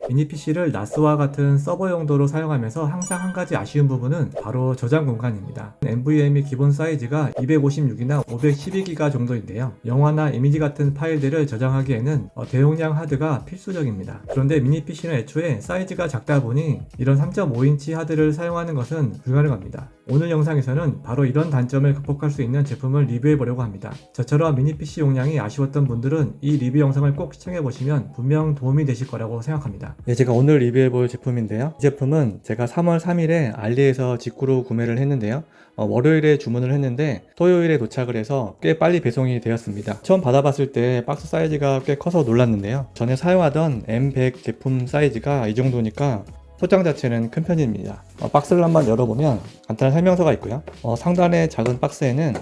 미니 PC를 나스와 같은 서버 용도로 사용하면서 항상 한 가지 아쉬운 부분은 바로 저장 공간입니다. NVMe 기본 사이즈가 256이나 512기가 정도인데요. 영화나 이미지 같은 파일들을 저장하기에는 대용량 하드가 필수적입니다. 그런데 미니 PC는 애초에 사이즈가 작다 보니 이런 3.5인치 하드를 사용하는 것은 불가능합니다. 오늘 영상에서는 바로 이런 단점을 극복할 수 있는 제품을 리뷰해 보려고 합니다. 저처럼 미니 PC 용량이 아쉬웠던 분들은 이 리뷰 영상을 꼭 시청해 보시면 분명 도움이 되실 거라고 생각합니다. 네, 제가 오늘 리뷰해 볼 제품인데요. 이 제품은 제가 3월 3일에 알리에서 직구로 구매를 했는데요. 월요일에 주문을 했는데 토요일에 도착을 해서 꽤 빨리 배송이 되었습니다. 처음 받아봤을 때 박스 사이즈가 꽤 커서 놀랐는데요. 전에 사용하던 M100 제품 사이즈가 이 정도니까 포장 자체는 큰 편입니다. 박스를 한번 열어보면 간단한 설명서가 있고요. 상단의 작은 박스에는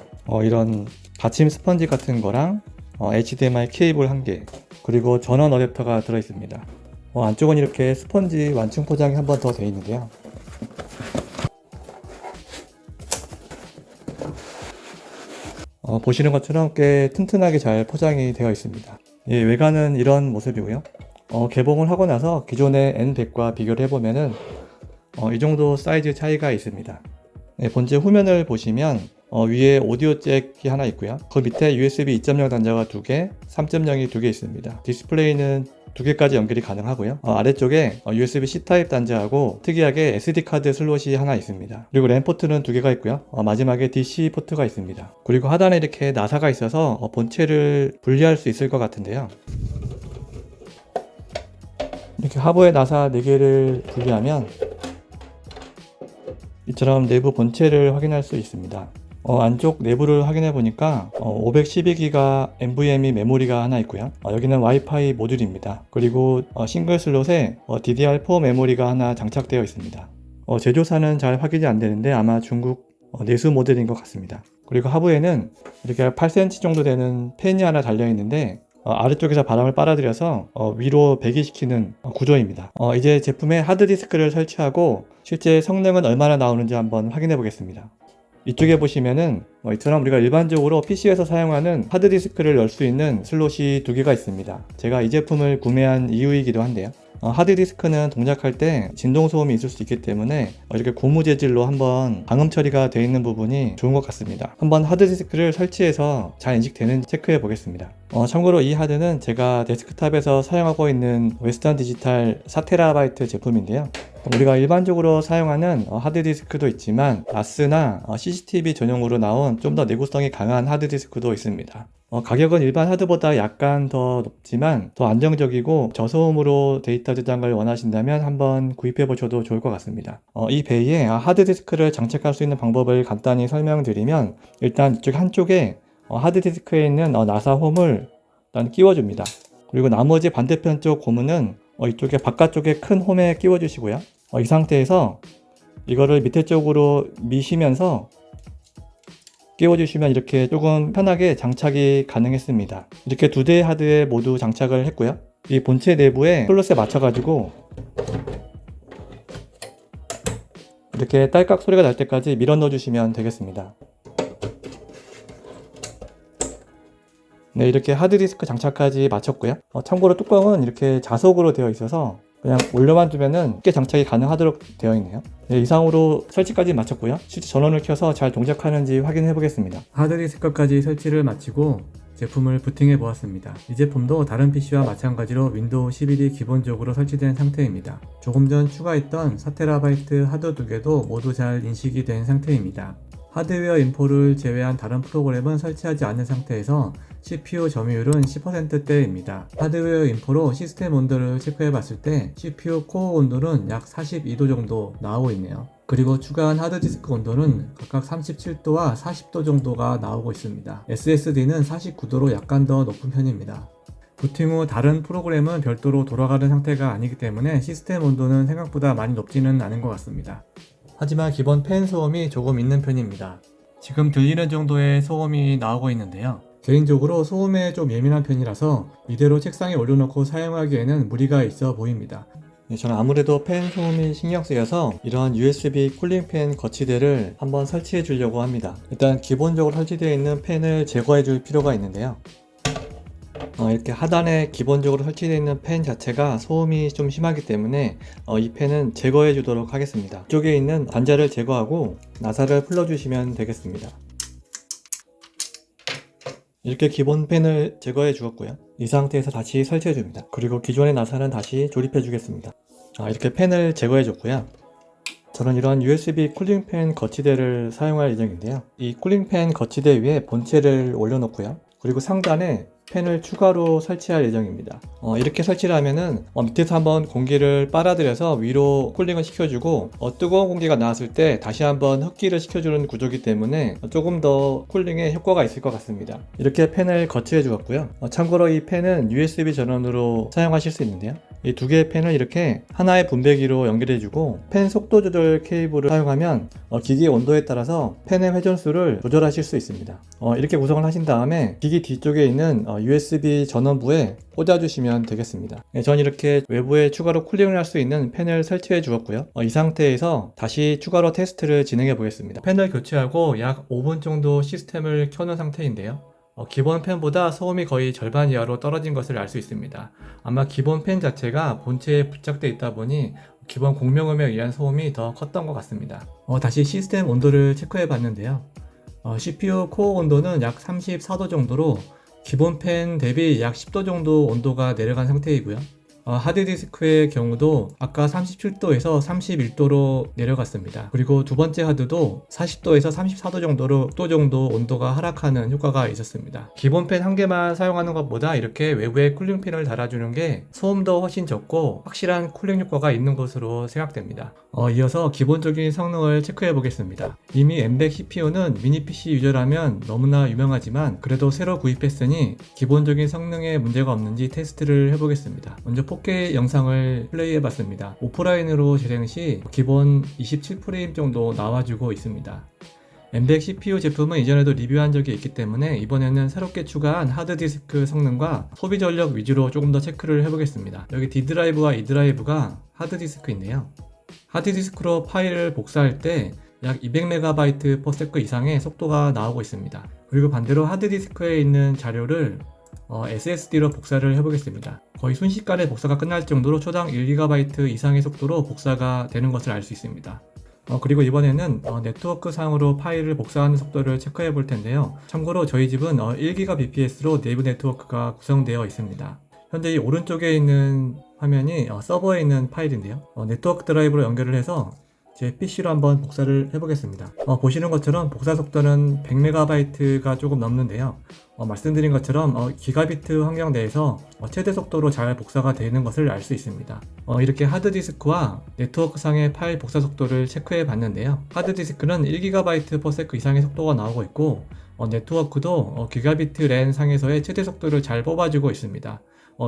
이런 받침 스펀지 같은 거랑 HDMI 케이블 1개, 그리고 전원 어댑터가 들어있습니다. 안쪽은 이렇게 스펀지 완충 포장이 한 번 더 되어 있는데요. 보시는 것처럼 꽤 튼튼하게 잘 포장이 되어 있습니다. 예, 외관은 이런 모습이고요. 개봉을 하고 나서 기존의 N100과 비교를 해보면은 이 정도 사이즈 차이가 있습니다. 예, 본체 후면을 보시면 위에 오디오 잭이 하나 있고요. 그 밑에 USB 2.0 단자가 2개, 3.0이 2개 있습니다. 디스플레이는 2개까지 연결이 가능하고요. 아래쪽에 USB-C 타입 단자하고 특이하게 SD카드 슬롯이 하나 있습니다. 그리고 램 포트는 2개가 있고요. 마지막에 DC 포트가 있습니다. 그리고 하단에 이렇게 나사가 있어서 본체를 분리할 수 있을 것 같은데요. 이렇게 하부에 나사 4개를 분리하면 이처럼 내부 본체를 확인할 수 있습니다. 안쪽 내부를 확인해 보니까 512기가 NVMe 메모리가 하나 있고요. 여기는 와이파이 모듈입니다. 그리고 싱글 슬롯에 DDR4 메모리가 하나 장착되어 있습니다. 제조사는 잘 확인이 안 되는데 아마 중국 내수 모델인 것 같습니다. 그리고 하부에는 이렇게 8cm 정도 되는 팬이 하나 달려 있는데 아래쪽에서 바람을 빨아들여서 위로 배기시키는 구조입니다. 이제 제품에 하드디스크를 설치하고 실제 성능은 얼마나 나오는지 한번 확인해 보겠습니다. 이쪽에 보시면은 이처럼 우리가 일반적으로 PC에서 사용하는 하드디스크를 열 수 있는 슬롯이 2개가 있습니다. 제가 이 제품을 구매한 이유이기도 한데요. 하드디스크는 동작할 때 진동 소음이 있을 수 있기 때문에 이렇게 고무 재질로 한번 방음 처리가 되어 있는 부분이 좋은 것 같습니다. 한번 하드디스크를 설치해서 잘 인식되는지 체크해 보겠습니다. 참고로 이 하드는 제가 데스크탑에서 사용하고 있는 웨스턴 디지털 4TB 제품인데요. 우리가 일반적으로 사용하는 하드디스크도 있지만 나스나 CCTV 전용으로 나온 좀 더 내구성이 강한 하드디스크도 있습니다. 가격은 일반 하드보다 약간 더 높지만 더 안정적이고 저소음으로 데이터 저장을 원하신다면 한번 구입해 보셔도 좋을 것 같습니다. 이 베이에 하드디스크를 장착할 수 있는 방법을 간단히 설명드리면 일단 이쪽 한쪽에 하드디스크에 있는 나사 홈을 일단 끼워줍니다. 그리고 나머지 반대편 쪽 고무는 이쪽에 바깥쪽에 큰 홈에 끼워 주시고요. 이 상태에서 이거를 밑에 쪽으로 미시면서 끼워주시면 이렇게 조금 편하게 장착이 가능했습니다. 이렇게 2대의 하드에 모두 장착을 했고요. 이 본체 내부에 플러스에 맞춰가지고 이렇게 딸깍 소리가 날 때까지 밀어 넣어주시면 되겠습니다. 네, 이렇게 하드디스크 장착까지 마쳤고요. 참고로 뚜껑은 이렇게 자석으로 되어 있어서 그냥 올려만 두면은 쉽게 장착이 가능하도록 되어 있네요. 네, 이상으로 설치까지 마쳤고요. 실제 전원을 켜서 잘 동작하는지 확인해 보겠습니다. 하드디스크까지 설치를 마치고 제품을 부팅해 보았습니다. 이 제품도 다른 PC와 마찬가지로 윈도우 11이 기본적으로 설치된 상태입니다. 조금 전 추가했던 4TB 하드 2개도 모두 잘 인식이 된 상태입니다. 하드웨어 인포를 제외한 다른 프로그램은 설치하지 않은 상태에서 CPU 점유율은 10%대입니다. 하드웨어 인포로 시스템 온도를 체크해 봤을 때 CPU 코어 온도는 약 42도 정도 나오고 있네요. 그리고 추가한 하드디스크 온도는 각각 37도와 40도 정도가 나오고 있습니다. SSD는 49도로 약간 더 높은 편입니다. 부팅 후 다른 프로그램은 별도로 돌아가는 상태가 아니기 때문에 시스템 온도는 생각보다 많이 높지는 않은 것 같습니다. 하지만 기본 팬 소음이 조금 있는 편입니다. 지금 들리는 정도의 소음이 나오고 있는데요. 개인적으로 소음에 좀 예민한 편이라서 이대로 책상에 올려놓고 사용하기에는 무리가 있어 보입니다. 저는 아무래도 팬 소음이 신경 쓰여서 이런 USB 쿨링 팬 거치대를 한번 설치해 주려고 합니다. 일단 기본적으로 설치되어 있는 팬을 제거해 줄 필요가 있는데요. 이렇게 하단에 기본적으로 설치되어 있는 팬 자체가 소음이 좀 심하기 때문에 이 팬은 제거해 주도록 하겠습니다. 이쪽에 있는 단자를 제거하고 나사를 풀어주시면 되겠습니다. 이렇게 기본 팬을 제거해 주었고요. 이 상태에서 다시 설치해 줍니다. 그리고 기존의 나사는 다시 조립해 주겠습니다. 이렇게 팬을 제거해 줬고요. 저는 이런 USB 쿨링팬 거치대를 사용할 예정인데요. 이 쿨링팬 거치대 위에 본체를 올려놓고요. 그리고 상단에 팬을 추가로 설치할 예정입니다. 이렇게 설치를 하면은 밑에서 한번 공기를 빨아들여서 위로 쿨링을 시켜주고 뜨거운 공기가 나왔을 때 다시 한번 흡기를 시켜주는 구조이기 때문에 조금 더 쿨링에 효과가 있을 것 같습니다. 이렇게 팬을 거치해 주었고요. 참고로 이 팬은 USB 전원으로 사용하실 수 있는데요. 이 두 개의 팬을 이렇게 하나의 분배기로 연결해주고 팬 속도 조절 케이블을 사용하면 기기 온도에 따라서 팬의 회전수를 조절하실 수 있습니다. 이렇게 구성을 하신 다음에 기기 뒤쪽에 있는 USB 전원부에 꽂아주시면 되겠습니다. 전 이렇게 외부에 추가로 쿨링을 할 수 있는 팬을 설치해 주었고요. 이 상태에서 다시 추가로 테스트를 진행해 보겠습니다. 팬을 교체하고 약 5분 정도 시스템을 켜놓은 상태인데요. 기본 팬보다 소음이 거의 절반 이하로 떨어진 것을 알 수 있습니다. 아마 기본 팬 자체가 본체에 부착되어 있다 보니 기본 공명음에 의한 소음이 더 컸던 것 같습니다. 다시 시스템 온도를 체크해 봤는데요. CPU 코어 온도는 약 34도 정도로 기본 팬 대비 약 10도 정도 온도가 내려간 상태이고요. 하드디스크의 경우도 아까 37도에서 31도로 내려갔습니다. 그리고 두 번째 하드도 40도에서 34도 정도로 6도 정도 온도가 하락하는 효과가 있었습니다. 기본 팬 한 개만 사용하는 것보다 이렇게 외부에 쿨링 팬을 달아주는 게 소음도 훨씬 적고 확실한 쿨링 효과가 있는 것으로 생각됩니다. 이어서 기본적인 성능을 체크해 보겠습니다. 이미 M100 CPU는 미니 PC 유저라면 너무나 유명하지만 그래도 새로 구입했으니 기본적인 성능에 문제가 없는지 테스트를 해보겠습니다. 먼저 4K 영상을 플레이해 봤습니다. 오프라인으로 재생 시 기본 27프레임 정도 나와주고 있습니다. M100 CPU 제품은 이전에도 리뷰한 적이 있기 때문에 이번에는 새롭게 추가한 하드디스크 성능과 소비 전력 위주로 조금 더 체크를 해보겠습니다. 여기 D 드라이브와 E 드라이브가 하드디스크인데요. 하드디스크로 파일을 복사할 때 약 200MB/s 이상의 속도가 나오고 있습니다. 그리고 반대로 하드디스크에 있는 자료를 SSD로 복사를 해보겠습니다. 거의 순식간에 복사가 끝날 정도로 초당 1GB 이상의 속도로 복사가 되는 것을 알 수 있습니다. 그리고 이번에는 네트워크 상으로 파일을 복사하는 속도를 체크해 볼 텐데요. 참고로 저희 집은 1GBps로 내부 네트워크가 구성되어 있습니다. 현재 이 오른쪽에 있는 화면이 서버에 있는 파일인데요. 네트워크 드라이브로 연결을 해서 제 PC로 한번 복사를 해보겠습니다. 보시는 것처럼 복사 속도는 100MB가 조금 넘는데요. 말씀드린 것처럼 기가비트 환경 내에서 최대 속도로 잘 복사가 되는 것을 알 수 있습니다. 이렇게 하드디스크와 네트워크상의 파일 복사 속도를 체크해 봤는데요. 하드디스크는 1GB/s 이상의 속도가 나오고 있고 네트워크도 기가비트 랜 상에서의 최대 속도를 잘 뽑아주고 있습니다.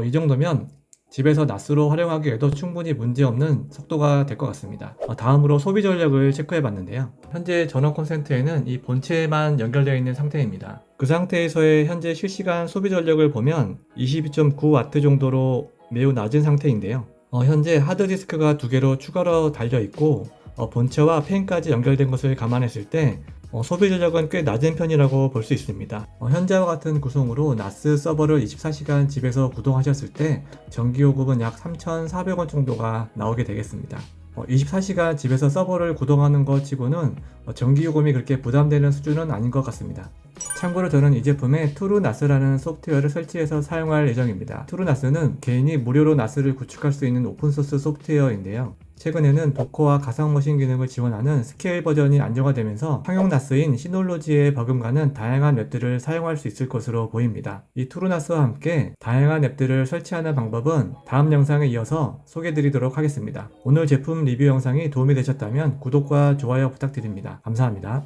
이 정도면 집에서 NAS로 활용하기에도 충분히 문제없는 속도가 될 것 같습니다. 다음으로 소비 전력을 체크해 봤는데요. 현재 전원 콘센트에는 이 본체만 연결되어 있는 상태입니다. 그 상태에서의 현재 실시간 소비 전력을 보면 22.9W 정도로 매우 낮은 상태인데요. 현재 하드디스크가 두 개로 추가로 달려 있고 본체와 팬까지 연결된 것을 감안했을 때 소비 전력은 꽤 낮은 편이라고 볼 수 있습니다. 현재와 같은 구성으로 NAS 서버를 24시간 집에서 구동하셨을 때 전기요금은 약 3,400원 정도가 나오게 되겠습니다. 24시간 집에서 서버를 구동하는 것 치고는 전기요금이 그렇게 부담되는 수준은 아닌 것 같습니다. 참고로 저는 이 제품에 투루나스라는 소프트웨어를 설치해서 사용할 예정입니다. 투루나스는 개인이 무료로 나스를 구축할 수 있는 오픈소스 소프트웨어인데요. 최근에는 도커와 가상머신 기능을 지원하는 스케일 버전이 안정화되면서 상용 나스인 시놀로지에 버금가는 다양한 앱들을 사용할 수 있을 것으로 보입니다. 이 투루나스와 함께 다양한 앱들을 설치하는 방법은 다음 영상에 이어서 소개해드리도록 하겠습니다. 오늘 제품 리뷰 영상이 도움이 되셨다면 구독과 좋아요 부탁드립니다. 감사합니다.